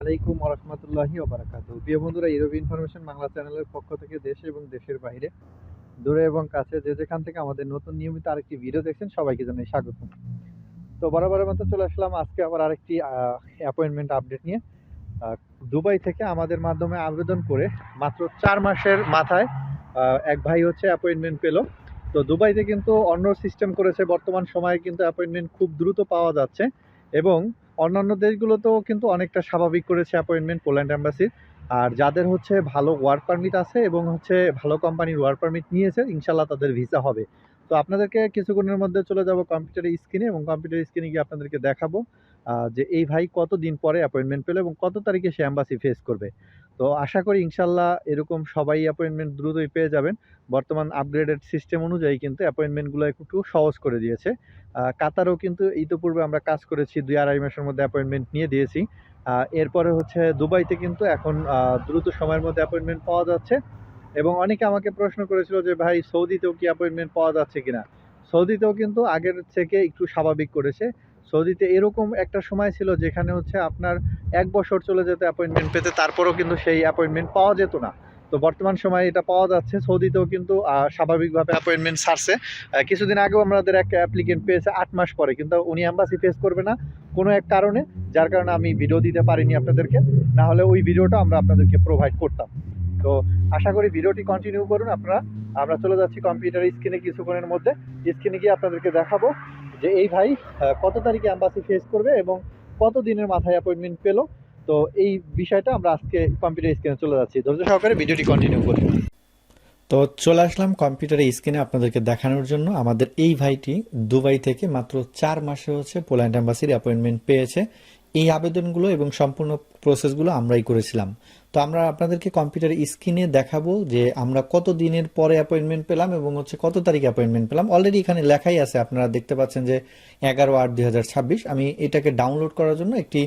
আলাইকুম ওয়া রাহমাতুল্লাহি ওয়া বারাকাতুহু। প্রিয় বন্ধুরা, ইউরোপ ইনফরমেশন বাংলা চ্যানেলের পক্ষ থেকে দেশে এবং দেশের বাইরে, দূরে এবং কাছে যে যেখান থেকে আমাদের নতুন নিয়মিত আরেকটি ভিডিও দেখছেন, সবাইকে জানাই স্বাগতম। তো বরাবরের মতো চলে আসলাম আজকে আবার আরেকটি অ্যাপয়েন্টমেন্ট আপডেট নিয়ে। দুবাই থেকে আমাদের মাধ্যমে আবেদন করে মাত্র 4 মাসের মাথায় এক ভাই হচ্ছে অ্যাপয়েন্টমেন্ট পেল। তো দুবাইতে কিন্তু অন্য সিস্টেম করেছে, বর্তমান সময়ে কিন্তু অ্যাপয়েন্টমেন্ট খুব দ্রুত পাওয়া যাচ্ছে এবং অন্যান্য দেশগুলোতেও কিন্তু অনেকটা স্বাভাবিক করেছে অ্যাপয়েন্টমেন্ট পোল্যান্ড এম্বাসির। আর যাদের হচ্ছে ভালো ওয়ার্ক পারমিট আছে এবং হচ্ছে ভালো কোম্পানির ওয়ার্ক পারমিট নিয়েছে, ইনশাল্লাহ তাদের ভিসা হবে। তো আপনাদেরকে কিছুক্ষণের মধ্যে চলে যাব কম্পিউটারের স্ক্রিনে এবং কম্পিউটার স্ক্রিনে গিয়ে আপনাদেরকে দেখাবো যে এই ভাই কতদিন পরে অ্যাপয়েন্টমেন্ট পেল এবং কত তারিখে সে অ্যাম্বাসি ফেস করবে। তো আশা করি ইনশাল্লাহ এরকম সবাই অ্যাপয়েন্টমেন্ট দ্রুতই পেয়ে যাবেন। বর্তমান আপগ্রেডেড সিস্টেম অনুযায়ী কিন্তু অ্যাপয়েন্টমেন্টগুলো একটু সহজ করে দিয়েছে। কাতারও কিন্তু ইতিপূর্বে আমরা কাজ করেছি, 2-2.5 মাসের মধ্যে অ্যাপয়েন্টমেন্ট নিয়ে দিয়েছি। এরপরে হচ্ছে দুবাইতে কিন্তু এখন দ্রুত সময়ের মধ্যে অ্যাপয়েন্টমেন্ট পাওয়া যাচ্ছে এবং অনেকে আমাকে প্রশ্ন করেছিল যে ভাই সৌদিতেও কি অ্যাপয়েন্টমেন্ট পাওয়া যাচ্ছে কিনা। সৌদিতেও কিন্তু আগের থেকে একটু স্বাভাবিক করেছে। সৌদিতে এরকম একটা সময় ছিল যেখানে হচ্ছে আপনার 1 বছর চলে যেত অ্যাপয়েন্টমেন্ট পেতে, তারপরেও কিন্তু সেই অ্যাপয়েন্টমেন্ট পাওয়া যেত না। তো বর্তমান সময়ে এটা পাওয়া যাচ্ছে। সৌদিতেও কিন্তু স্বাভাবিকভাবে অ্যাপয়েন্টমেন্ট ছাড়ছে। কিছুদিন আগেও আমাদের এক অ্যাপ্লিকেন্ট পেয়েছে 8 মাস পরে, কিন্তু উনি অ্যাম্বাসি ফেস করবে না কোনো এক কারণে, যার কারণে আমি ভিডিও দিতে পারিনি আপনাদেরকে, না হলে ওই ভিডিওটা আমরা আপনাদেরকে প্রোভাইড করতাম। তো আশা করি ভিডিওটি কন্টিনিউ করুন আপনারা। আমরা চলে যাচ্ছি কম্পিউটার স্ক্রিনে কিছুক্ষণের মধ্যে। স্ক্রিনে গিয়ে আপনাদেরকে দেখাবো যে এই ভাই কত তারিখে অ্যাম্বাসি ফেস করবে এবং কত দিনের মাথায় অ্যাপয়েন্টমেন্ট পেলো। তো এই বিষয়টা আমরা আজকে কম্পিউটার স্ক্রিনে চলে যাচ্ছি, ধৈর্য সহকারে ভিডিওটি কন্টিনিউ করি। তো চলে আসলাম কম্পিউটারে স্ক্রিনে আপনাদেরকে দেখানোর জন্য। আমাদের এই ভাইটি দুবাই থেকে মাত্র 4 মাসে হচ্ছে পোল্যান্ড এম্বাসির অ্যাপয়েন্টমেন্ট পেয়েছে। এই আবেদনগুলো এবং সম্পূর্ণ প্রসেসগুলো আমরাই করেছিলাম। তো আমরা আপনাদেরকে কম্পিউটার স্ক্রিনে দেখাবো যে আমরা কত দিনের পরে অ্যাপয়েন্টমেন্ট পেলাম এবং হচ্ছে কত তারিখে অ্যাপয়েন্টমেন্ট পেলাম। অলরেডি এখানে লেখাই আছে, আপনারা দেখতে পাচ্ছেন যে 11/8/2026। আমি এটাকে ডাউনলোড করার জন্য একটি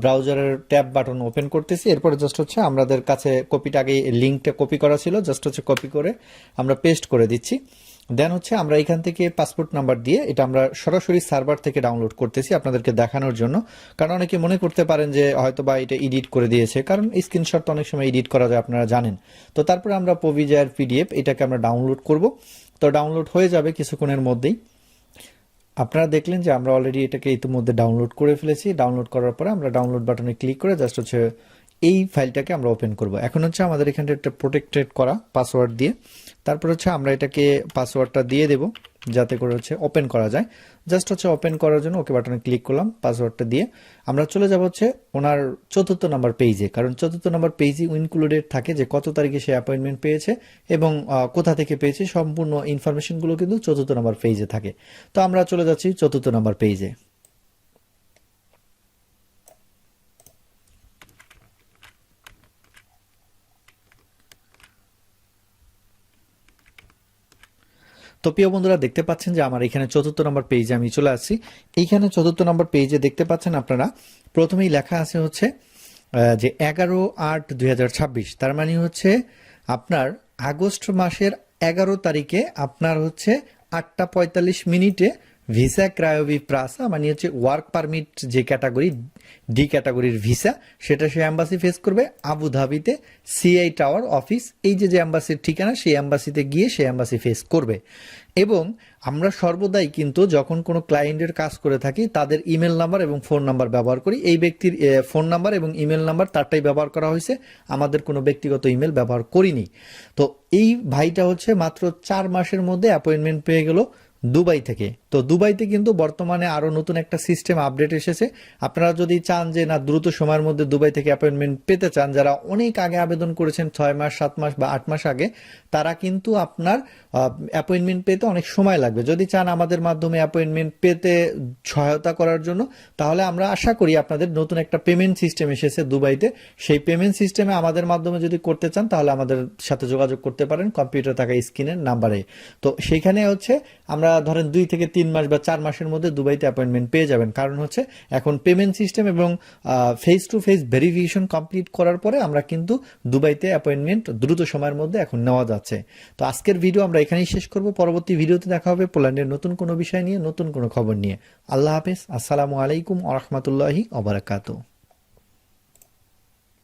ব্রাউজারের ট্যাব বাটন ওপেন করতেছি। এরপরে জাস্ট হচ্ছে আমাদের কাছে কপিটা আগে লিঙ্কটা কপি করা ছিল, জাস্ট হচ্ছে কপি করে আমরা পেস্ট করে দিচ্ছি। দেন হচ্ছে আমরা এখান থেকে পাসপোর্ট নাম্বার দিয়ে এটা আমরা সরাসরি সার্ভার থেকে ডাউনলোড করতেছি আপনাদেরকে দেখানোর জন্য। কারণ অনেকে মনে করতে পারেন যে হয়তো বা এটা এডিট করে দিয়েছে, কারণ স্ক্রিনশট তো অনেক সময় এডিট করা যায়, আপনারা জানেন। তো তারপরে আমরা প্রভিজার পিডিএফ এটাকে আমরা ডাউনলোড করব। তো ডাউনলোড হয়ে যাবে কিছুক্ষণের মধ্যেই। আপনারা দেখলেন যে আমরা অলরেডি এটাকে ইতিমধ্যে ডাউনলোড করে ফেলেছি। ডাউনলোড করার পরে আমরা ডাউনলোড বাটনে ক্লিক করে জাস্ট হচ্ছে এই ফাইলটাকে আমরা ওপেন করব। এখন হচ্ছে আমাদের এখানটা একটা প্রোটেক্টেড করা পাসওয়ার্ড দিয়ে, তারপর হচ্ছে আমরা এটাকে পাসওয়ার্ডটা দিয়ে দেব যাতে করে হচ্ছে ওপেন করা যায়। জাস্ট হচ্ছে ওপেন করার জন্য ওকে বাটনে ক্লিক করলাম, পাসওয়ার্ডটা দিয়ে আমরা চলে যাব হচ্ছে ওনার 4র্থ নাম্বার পেজে। কারণ 4র্থ নাম্বার পেজই ইনক্লুডেড থাকে যে কত তারিখে সে অ্যাপয়েন্টমেন্ট পেয়েছে এবং কোথা থেকে পেয়েছে, সম্পূর্ণ ইনফরমেশনগুলো কিন্তু 4র্থ নাম্বার পেজে থাকে। তো আমরা চলে যাচ্ছি 4র্থ নাম্বার পেজে। তো প্রিয় বন্ধুরা, দেখতে পাচ্ছেন যে আমার এখানে 4র্থ নম্বর পেজে আমি চলে আসছি। এইখানে 4র্থ নম্বর পেজে দেখতে পাচ্ছেন আপনারা, প্রথমেই লেখা আছে হচ্ছে যে 11/8/2026। তার মানে হচ্ছে আপনার আগস্ট মাসের 11 তারিখে আপনার হচ্ছে 8:45 ভিসা ক্রায়োভি প্রাসা, মানে হচ্ছে ওয়ার্ক পারমিট যে ক্যাটাগরি, ডি ক্যাটাগরির ভিসা, সেটা সে অ্যাম্বাসি ফেস করবে আবুধাবিতে সিআই টাওয়ার অফিস, এই যে অ্যাম্বাসির ঠিকানা, সেই অ্যাম্বাসিতে গিয়ে সে অ্যাম্বাসি ফেস করবে। এবং আমরা সর্বদাই কিন্তু যখন কোনো ক্লায়েন্টের কাজ করে থাকি তাদের ইমেল নাম্বার এবং ফোন নাম্বার ব্যবহার করি। এই ব্যক্তির ফোন নাম্বার এবং ইমেল নাম্বার তারটাই ব্যবহার করা হয়েছে, আমাদের কোনো ব্যক্তিগত ইমেল ব্যবহার করিনি। তো এই ভাইটা হচ্ছে মাত্র 4 মাসের মধ্যে অ্যাপয়েন্টমেন্ট পেয়ে গেল দুবাই থেকে। তো দুবাইতে কিন্তু বর্তমানে আরও নতুন একটা সিস্টেম আপডেট এসেছে। আপনারা যদি চান যে না দ্রুত সময়ের মধ্যে দুবাই থেকে অ্যাপয়েন্টমেন্ট পেতে চান, যারা অনেক আগে আবেদন করেছেন 6 মাস 7 মাস বা 8 মাস আগে, তারা কিন্তু আপনার অ্যাপয়েন্টমেন্ট পেতে অনেক সময় লাগবে। যদি চান আমাদের মাধ্যমে অ্যাপয়েন্টমেন্ট পেতে সহায়তা করার জন্য, তাহলে আমরা আশা করি আপনাদের নতুন একটা পেমেন্ট সিস্টেম এসেছে দুবাইতে, সেই পেমেন্ট সিস্টেমে আমাদের মাধ্যমে যদি করতে চান তাহলে আমাদের সাথে যোগাযোগ করতে পারেন কম্পিউটার থাকা স্ক্রিনের নাম্বারে। তো সেইখানে হচ্ছে আমরা ধরেন 2 থেকে 3 মাস বা 4 মাসের মধ্যে দুবাইতে অ্যাপয়েন্টমেন্ট পেয়ে যাবেন। কারণ হচ্ছে এখন পেমেন্ট সিস্টেম এবং face to face verification complete করার পরে আমরা কিন্তু দুবাইতে অ্যাপয়েন্টমেন্ট দ্রুত সময়ের মধ্যে এখন নেওয়া যাচ্ছে। তো আজকের ভিডিও আমরা এখানেই শেষ করব। পরবর্তী ভিডিওতে দেখা হবে পোল্যান্ডের নতুন কোনো বিষয় নিয়ে, নতুন কোনো খবর নিয়ে। আল্লাহ হাফেজ, আসসালামু আলাইকুম ওয়া রাহমাতুল্লাহি ওয়া বারাকাতুহু।